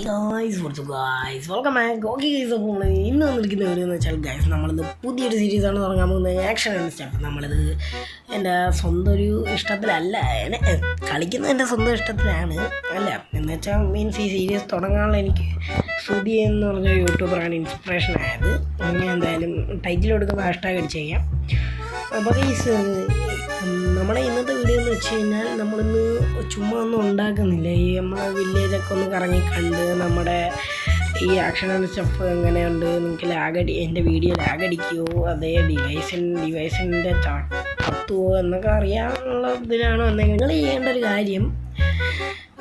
Guys what's up guys welcome back. Okay guys, അപ്പോൾ നമ്മൾ ഇന്ന് വന്നിരിക്കുന്ന എവിടെയെന്ന് വെച്ചാൽ ഗൈസ് നമ്മളിന്ന് പുതിയൊരു സീരീസാണ് തുടങ്ങാൻ പോകുന്നത്. Action and stuff. നമ്മളിത് എൻ്റെ സ്വന്തം ഒരു ഇഷ്ടത്തിലല്ല, കളിക്കുന്നത് എൻ്റെ സ്വന്തം ഇഷ്ടത്തിലാണ് അല്ല എന്ന് വെച്ചാൽ മീൻസ് ഈ സീരീസ് തുടങ്ങാനുള്ള എനിക്ക് ശ്രുതി എന്ന് പറഞ്ഞ യൂട്യൂബറാണ് ഇൻസ്പിറേഷൻ ആയത്. ഞാൻ എന്തായാലും ടൈറ്റിൽ കൊടുക്കുന്ന ഹാഷ്ടാഗ് അടിച്ച് ചെയ്യാം. അപ്പോൾ ഗൈസ് നമ്മളെ ഇന്നത്തെ വീഡിയോ എന്ന് വെച്ച് കഴിഞ്ഞാൽ നമ്മളിന്ന് ചുമ്മാ ഒന്നും ഉണ്ടാക്കുന്നില്ല. ഈ നമ്മളെ വില്ലേജൊക്കെ ഒന്ന് കറങ്ങി കണ്ട് നമ്മുടെ ഈ ആക്ഷൻ ആൻഡ് സ്റ്റഫ് എങ്ങനെയുണ്ട്, നിങ്ങൾക്ക് എൻ്റെ വീഡിയോ ലാഗടിക്കുമോ, അതേ ഡിവൈസിൻ്റെ കത്തുമോ എന്നൊക്കെ അറിയാനുള്ള ഇതിനാണ് വന്നെങ്കിൽ നിങ്ങൾ ചെയ്യേണ്ട ഒരു കാര്യം,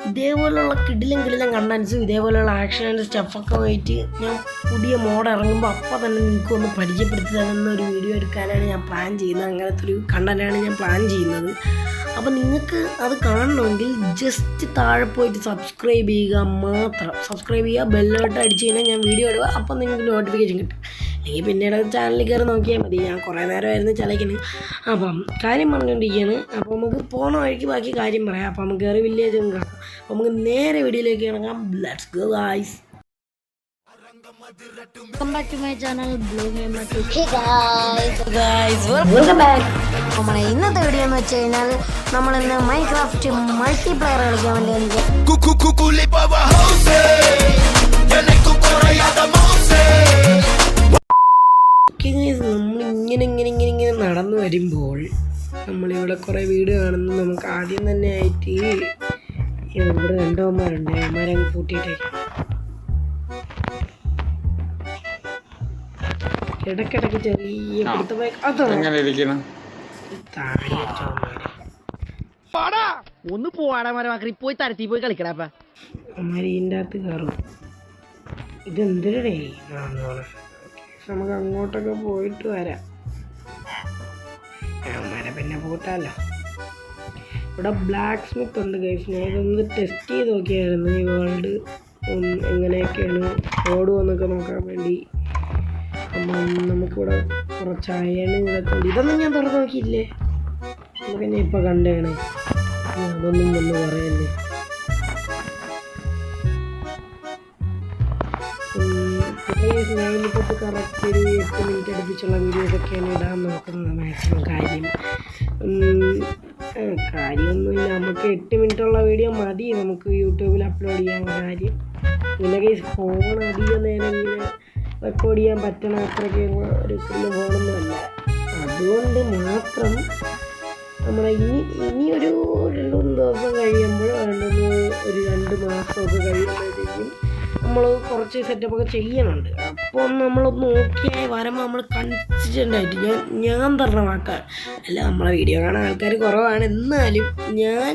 ഇതേപോലെയുള്ള കിടിലം കണ്ടൻസും ഇതേപോലെയുള്ള ആക്ഷൻ ആൻഡ് സ്റ്റഫൊക്കെ ആയിട്ട് ഞാൻ പുതിയ മോഡ് ഇറങ്ങുമ്പോൾ അപ്പോൾ തന്നെ നിങ്ങൾക്കൊന്ന് പരിചയപ്പെടുത്തി തരുന്നൊരു വീഡിയോ എടുക്കാനാണ് ഞാൻ പ്ലാൻ ചെയ്യുന്നത്. അങ്ങനത്തെ ഒരു കണ്ടൻറ്റാണ് ഞാൻ പ്ലാൻ ചെയ്യുന്നത്. അപ്പോൾ നിങ്ങൾക്ക് അത് കാണണമെങ്കിൽ ജസ്റ്റ് താഴെ പോയിട്ട് സബ്സ്ക്രൈബ് ചെയ്യുക മാത്രം. സബ്സ്ക്രൈബ് ചെയ്യുക, ബെല്ലോട്ട് അടിച്ച് കഴിഞ്ഞാൽ ഞാൻ വീഡിയോ ഇടുക, അപ്പോൾ നിങ്ങൾക്ക് നോട്ടിഫിക്കേഷൻ കിട്ടും. അല്ലെങ്കിൽ പിന്നീട് ചാനലിൽ കയറി നോക്കിയാൽ മതി. ഞാൻ കുറേ നേരമായിരുന്നു ചലയ്ക്കുന്നത്. അപ്പം കാര്യം പറഞ്ഞുകൊണ്ടിരിക്കുകയാണ്. അപ്പോൾ നമുക്ക് പോണ വഴിക്ക് ബാക്കി കാര്യം പറയാം. അപ്പോൾ നമുക്ക് കയറി വില്ലേജ് കാണാം. അപ്പോൾ നമുക്ക് നേരെ വീഡിയോയിലേക്ക് കിടക്കാം. Let's go guys. Welcome back to my channel Blue Gamer 2. Hey guys, welcome back. നമ്മുടെ ഇന്നത്തെ വീഡിയോ എന്ന് വെച്ച് കഴിഞ്ഞാൽ നമ്മളിന്ന് മൈൻക്രാഫ്റ്റ് മൾട്ടിപ്ലെയർ കളിക്കാൻ വേണ്ടി നമ്മളിങ്ങനെ നടന്നു വരുമ്പോൾ നമ്മളിവിടെ കുറേ വീട് കാണുന്നു. നമുക്ക് ആദ്യം തന്നെ ആയിട്ട് ഇവിടെ രണ്ടോമാരുണ്ട്, അവന്മാരെ കൂട്ടിയിട്ടേക്കാം. ഇടയ്ക്കിടയ്ക്ക് ചെറിയ ഒന്ന് പോവാടാ മരമാക്കി പോയി തരത്തി പോയി കളിക്കടാപ്പ. അമ്മമാര് ഇതിൻ്റെ അകത്ത് കയറും. ഇതെന്തൊരു നമുക്ക് അങ്ങോട്ടൊക്കെ പോയിട്ട് വരാം. അമ്മമാരെ പിന്നെ പോട്ടാലോ. ഇവിടെ ബ്ലാക്ക് സ്മിത്ത് ഉണ്ട് ഗൈസ്. ഞാൻ ഇതൊന്ന് ടെസ്റ്റ് ചെയ്ത് നോക്കിയായിരുന്നു ഈ വേൾഡ് എങ്ങനെയൊക്കെയാണ് ഓടുമെന്നൊക്കെ നോക്കാൻ വേണ്ടി. അപ്പം നമുക്കിവിടെ കുറച്ച് അയണ് ഇതൊക്കെ ഉണ്ട്. ഇതൊന്നും ഞാൻ തുറന്ന് നോക്കിയില്ലേ, നമുക്ക് തന്നെ ഇപ്പം കണ്ടാണ്. അതൊന്നും ഒന്ന് പറയല്ലേ. ഞാനിപ്പോൾ കറക്റ്റ് ഒരു 8 മിനിറ്റ് അടുപ്പിച്ചുള്ള വീഡിയോസൊക്കെയാണ് ഇടാൻ നോക്കുന്നത് മാക്സിമം. കാര്യമൊന്നുമില്ല, നമുക്ക് 8 മിനിറ്റുള്ള വീഡിയോ മതി നമുക്ക് യൂട്യൂബിൽ അപ്ലോഡ് ചെയ്യാൻ കാര്യം. പിന്നെ കേസ് ഫോൺ അധികം നേരം ഇങ്ങനെ റെക്കോർഡ് ചെയ്യാൻ പറ്റണ അത്രയ്ക്ക് ഒരു ഫോണൊന്നുമല്ല. അതുകൊണ്ട് മാത്രം നമ്മളെ ഇനി ഒരു 2-3 ദിവസം കഴിയുമ്പോൾ ഒരു 2 മാസമൊക്കെ കഴിയുമ്പോഴത്തേക്കും നമ്മൾ കുറച്ച് സെറ്റപ്പൊക്കെ ചെയ്യുന്നുണ്ട്. അപ്പോൾ നമ്മളൊന്ന് നോക്കിയാൽ വരുമ്പോൾ നമ്മൾ കൺസിസ്റ്റൻ്റ് ആയിട്ട് ഞാൻ തരണ വാക്കാണ്. അല്ല, നമ്മളെ വീഡിയോ കാണാൻ ആൾക്കാർ കുറവാണ്, എന്നാലും ഞാൻ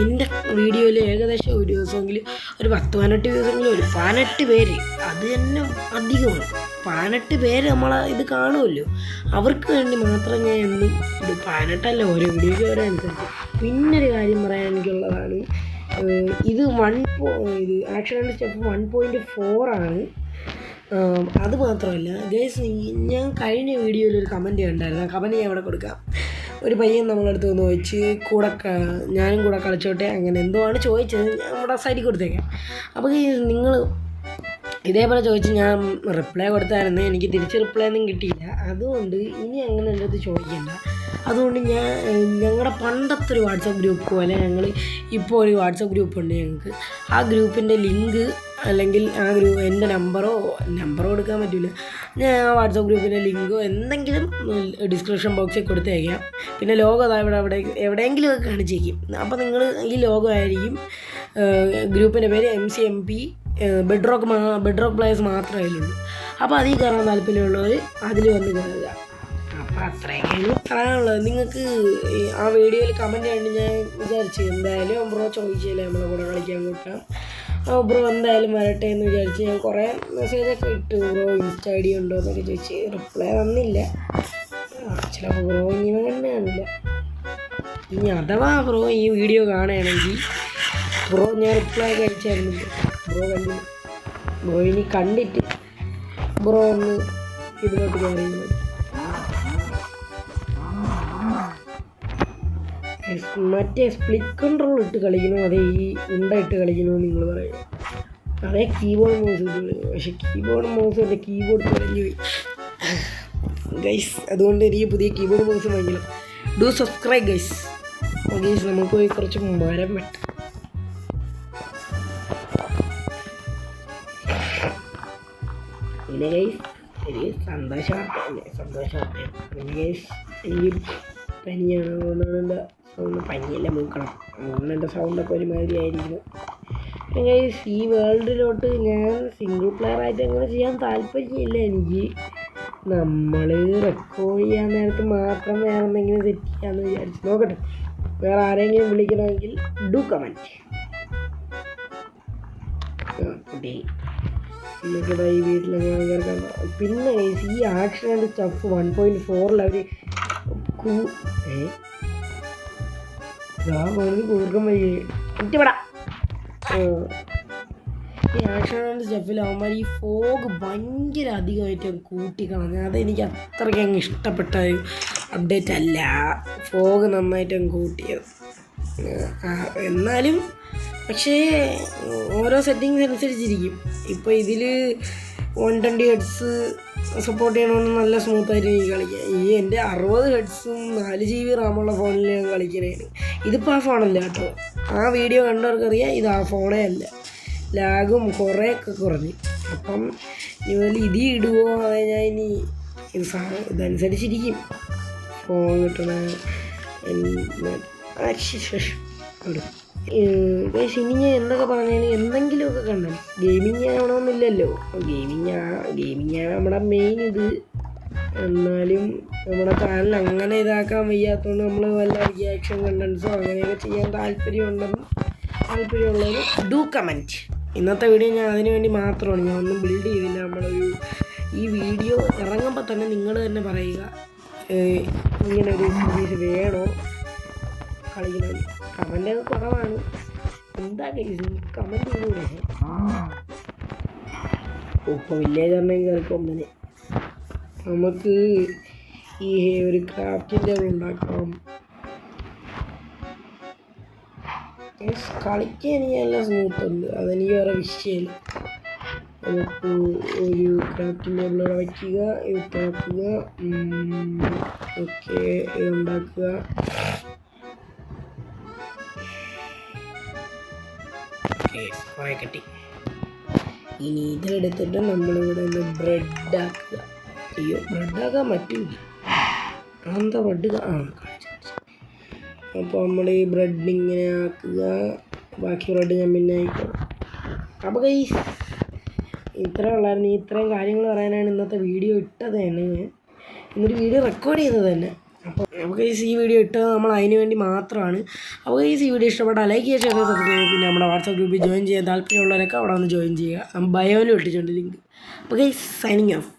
എൻ്റെ വീഡിയോയിൽ ഏകദേശം ഒരു ദിവസമെങ്കിലും ഒരു 10-18 വ്യൂസെങ്കിലും ഒരു 18 പേര്, അത് തന്നെ അധികമാണ്. 18 പേര് നമ്മളെ ഇത് കാണുമല്ലോ, അവർക്ക് വേണ്ടി മാത്രം ഞാൻ എന്നും ഇത് 18 ഓരോ വീഡിയോയ്ക്ക് ഓരോ അനുസരിച്ച്. പിന്നൊരു കാര്യം പറയാൻ എനിക്കുള്ളതാണ്, ഇത് ആക്ഷൻ ആൻഡ് സ്റ്റഫ് 1.4 ആണ്. അത് മാത്രമല്ല ഗൈസ്, ഞാൻ കഴിഞ്ഞ വീഡിയോയിൽ ഒരു കമൻറ്റ് കണ്ടായിരുന്നു. ആ കമൻറ്റ് ഞാൻ ഇവിടെ കൊടുക്കാം. ഒരു പയ്യൻ നമ്മളടുത്ത് വന്ന് ചോദിച്ച് ഞാനും കൂടെ കളിച്ചോട്ടെ അങ്ങനെ എന്തോ ആണ് ചോദിച്ചത്. ഞാൻ ഇവിടെ സൈഡിൽ കൊടുത്തേക്കാം. അപ്പോൾ നിങ്ങൾ ഇതേപോലെ ചോദിച്ച് ഞാൻ റിപ്ലൈ കൊടുത്തായിരുന്നു, എനിക്ക് തിരിച്ച് റിപ്ലൈ ഒന്നും കിട്ടിയില്ല. അതുകൊണ്ട് ഇനി അങ്ങനെ എൻ്റെ അടുത്ത് ചോദിക്കേണ്ട. അതുകൊണ്ട് ഞങ്ങളുടെ പണ്ടത്തെ ഒരു വാട്സപ്പ് ഗ്രൂപ്പ് പോലെ ഇപ്പോൾ ഒരു വാട്സപ്പ് ഗ്രൂപ്പുണ്ട് ഞങ്ങൾക്ക്. ആ ഗ്രൂപ്പിൻ്റെ ലിങ്ക് അല്ലെങ്കിൽ എൻ്റെ നമ്പറോ കൊടുക്കാൻ പറ്റില്ല, ഞാൻ ആ വാട്സപ്പ് ഗ്രൂപ്പിൻ്റെ ലിങ്കോ എന്തെങ്കിലും ഡിസ്ക്രിപ്ഷൻ ബോക്സിൽ കൊടുത്തേക്കാം. പിന്നെ ലോഗോ ഇവിടെ എവിടെയെങ്കിലും ഒക്കെ കാണിച്ചേക്കും. അപ്പോൾ നിങ്ങൾ ഈ ലോഗോ ആയിരിക്കും. ഗ്രൂപ്പിൻ്റെ പേര് MCMP ബെഡ്റോക്ക് പ്ലേയേഴ്സ് മാത്രമേ അതിലുള്ളൂ. അപ്പോൾ അതിൽ കയറാൻ താല്പര്യമുള്ളവർ അതിൽ വന്ന് കയറുക. അപ്പോൾ അത്രയൊക്കെയാണ് പറയാനുള്ളത്. നിങ്ങൾക്ക് ആ വീഡിയോയിൽ കമൻറ്റ് കണ്ട് ഞാൻ വിചാരിച്ചു എന്തായാലും ബ്രോ ചോദിച്ചില്ലേ നമ്മളെ കൂടെ കളിക്കാൻ കൂട്ടാം, ബ്രോ എന്തായാലും വരട്ടെ എന്ന് വിചാരിച്ച് ഞാൻ കുറേ മെസ്സേജൊക്കെ ഇട്ടു. ബ്രോ ഇൻസ്റ്റ ID ഉണ്ടോ എന്നൊക്കെ ചോദിച്ച് റിപ്ലൈ വന്നില്ല. ചിലപ്പോൾ ബ്രോ ഇങ്ങനെ തന്നെയാണില്ല. ഇനി അഥവാ ബ്രോ ഈ വീഡിയോ കാണുകയാണെങ്കിൽ ബ്രോ ഞാൻ റിപ്ലൈ ഒക്കെ അയച്ചായിരുന്നില്ല, ബ്രോ കണ്ടില്ല. ബ്രോ ഇനി കണ്ടിട്ട് ബ്രോ ഒന്ന് ഇതിലോട്ട് കയറിയത്. മറ്റേ സ്പ്ലിറ്റ് കൺട്രോൾ ഇട്ട് കളിക്കണോ അതേ ഈ ഉണ്ട ഇട്ട് കളിക്കണോ നിങ്ങൾ പറയുക? അതേ കീബോർഡ് മൗസ് കിട്ടുള്ളൂ. പക്ഷെ കീബോർഡ് മൗസ് എൻ്റെ കീബോർഡ് കുറഞ്ഞു പോയി ഗൈസ്. അതുകൊണ്ട് എനിക്ക് പുതിയ കീബോർഡ് മൗസ് വാങ്ങിക്കണം. Do subscribe guys. ഗൈസ് നമുക്ക് പോയി കുറച്ച് മരം വെട്ടാം. പിന്നെ ഗൈസ് എനിക്ക് സന്തോഷവാർത്തയാണ്. പിന്നെ ഗൈസ് എനിക്ക് പനിയാണ്. അതുകൊണ്ടാണ് എൻ്റെ സൗണ്ട് പനിയല്ല മൂക്കണം. അതുകൊണ്ട് എൻ്റെ സൗണ്ടൊക്കെ ഒരുമാതിരി ആയിരിക്കുന്നു. പിന്നെ ഗൈസ് ഈ വേൾഡിലോട്ട് ഞാൻ സിംഗിൾ പ്ലെയർ ആയിട്ട് അങ്ങനെ ചെയ്യാൻ താല്പര്യമില്ല എനിക്ക്. നമ്മൾ റെക്കോർഡ് ചെയ്യാൻ നേരത്ത് മാത്രം വേറെ എന്തെങ്കിലും സെറ്റ് ചെയ്യാമെന്ന് വിചാരിച്ചു. നോക്കട്ടെ, വേറെ ആരെങ്കിലും വിളിക്കണമെങ്കിൽ ഡു കമൻറ്റ്. നമുക്കിതാ ഈ വീട്ടിലെങ്ങനെ കേൾക്കാം. പിന്നെ ഈ ആക്ഷൻ ആൻഡ് സ്റ്റഫ് 1.4 അവർ കൂർക്കം വഴി ഇട്ടിവിടാ. ഈ ആക്ഷൻ ആൻഡ് സ്റ്റഫിൽ അവന്മാർ ഈ ഫോഗ് ഭയങ്കര അധികമായിട്ട് കൂട്ടിക്കളഞ്ഞു. അതെനിക്ക് അത്രയ്ക്ക് അങ്ങ് ഇഷ്ടപ്പെട്ട ഒരു അപ്ഡേറ്റ് അല്ല, ഫോഗ് നന്നായിട്ട് അങ്ങ് കൂട്ടിയത്. എന്നാലും പക്ഷേ ഓരോ സെറ്റിങ്സ് അനുസരിച്ചിരിക്കും. ഇപ്പോൾ ഇതിൽ 120 ഹെഡ്സ് സപ്പോർട്ട് ചെയ്യണമെന്ന് നല്ല സ്മൂത്തായിട്ട് എനിക്ക് കളിക്കാം. ഈ എൻ്റെ 60 ഹെഡ്സും 4 GB റാമുള്ള ഫോണിൽ ഞാൻ കളിക്കണേന്. ഇതിപ്പോൾ ആ ഫോണല്ല കേട്ടോ. ആ വീഡിയോ കണ്ടവർക്കറിയാം ഇത് ആ ഫോണേ അല്ല. ലാഗും കുറേയൊക്കെ കുറഞ്ഞു. അപ്പം ഇതുപോലെ ഇത് ഇടുമോ അതെ ഞാൻ ഇനി ഇതനുസരിച്ചിരിക്കും ഫോൺ കിട്ടണ. ഇനി ഞാൻ എന്തൊക്കെ പറഞ്ഞാലും എന്തെങ്കിലുമൊക്കെ കണ്ടു. ഗെയിമിങ് ആവണമെന്നില്ലല്ലോ. ഗെയിമിങ് ആണ് നമ്മുടെ മെയിൻ ഇത്. എന്നാലും നമ്മുടെ ചാനൽ അങ്ങനെ ഇതാക്കാൻ വയ്യാത്തതുകൊണ്ട് നമ്മൾ വല്ല റിയാക്ഷൻ കണ്ടൻസോ അങ്ങനെയൊക്കെ ചെയ്യാൻ താല്പര്യമുള്ളവർ ഡു കമൻറ്റ്. ഇന്നത്തെ വീഡിയോ ഞാൻ അതിനു വേണ്ടി മാത്രമാണ്, ഞാൻ ഒന്നും ബിൽഡ് ചെയ്തില്ല. നമ്മളൊരു ഈ വീഡിയോ ഇറങ്ങുമ്പോൾ തന്നെ നിങ്ങൾ തന്നെ പറയുക ഇങ്ങനെ ഒരു സീരീസ് വേണോ കളിക്കണം. കമൻ്റ് കുറവാണ്. എന്താ കേസ് കമൻറ്റ് ചെയ്തൂടെ? ഇപ്പോൾ വില്ലേജറിനെയും കയറിപ്പോൾ ഒന്നിനെ നമുക്ക് ഈ ഒരു ക്രാഫ്റ്റിംഗ് ടേബിൾ ഉണ്ടാക്കാം. കളിക്കാൻ എനിക്ക് നല്ല സ്മൂത്തുണ്ട്, അതെനിക്ക് വേറെ വിഷയമില്ല. നമുക്ക് ഒരു ക്രാഫ്റ്റിംഗ് ടേബിൾ വയ്ക്കുക, ഇത് തുറക്കുക, ഓക്കെ ഇത് ഉണ്ടാക്കുക. കുറേ കിട്ടി. ഇനി ഇതെടുത്തിട്ട് നമ്മളിവിടെ ഒന്ന് ബ്രെഡാക്കുക. അയ്യോ ബ്രെഡാക്കാൻ പറ്റില്ല. എന്താ ബ്രെഡ് അപ്പോൾ നമ്മൾ ഈ ബ്രെഡ് ഇങ്ങനെ ആക്കുക. ബാക്കി ബ്രെഡ് ഞാൻ പിന്നെ ആയിക്കോളാം. അപ്പോൾ ഗൈസ് ഇത്രേ ഉള്ളായിരുന്നു. ഇത്രയും കാര്യങ്ങൾ പറയാനാണ് ഇന്നത്തെ വീഡിയോ ഇട്ടത് തന്നെ. ഞാൻ ഇന്നൊരു വീഡിയോ റെക്കോർഡ് ചെയ്തത് തന്നെ. അപ്പോൾ നമുക്ക് ഈ വീഡിയോ ഇട്ടത് നമ്മൾ അതിന് വേണ്ടി മാത്രമാണ്. അപ്പോൾ ഈ വീഡിയോ ഇഷ്ടപ്പെട്ടാൽ ലൈക്ക് ചെയ്യുക, ഷെയർ സബ്സ്ക്രൈബ്. പിന്നെ നമ്മുടെ വാട്സാപ്പ് ഗ്രൂപ്പിൽ ജോയിൻ ചെയ്യാൻ താല്പര്യമുള്ളവരൊക്കെ അവിടെ ഒന്ന് ജോയിൻ ചെയ്യുക. ബയോയിലും ഇട്ടിട്ടുണ്ട് ലിങ്ക്. അപ്പോൾ ഗൈസ് സൈനിങ് ഓഫ്.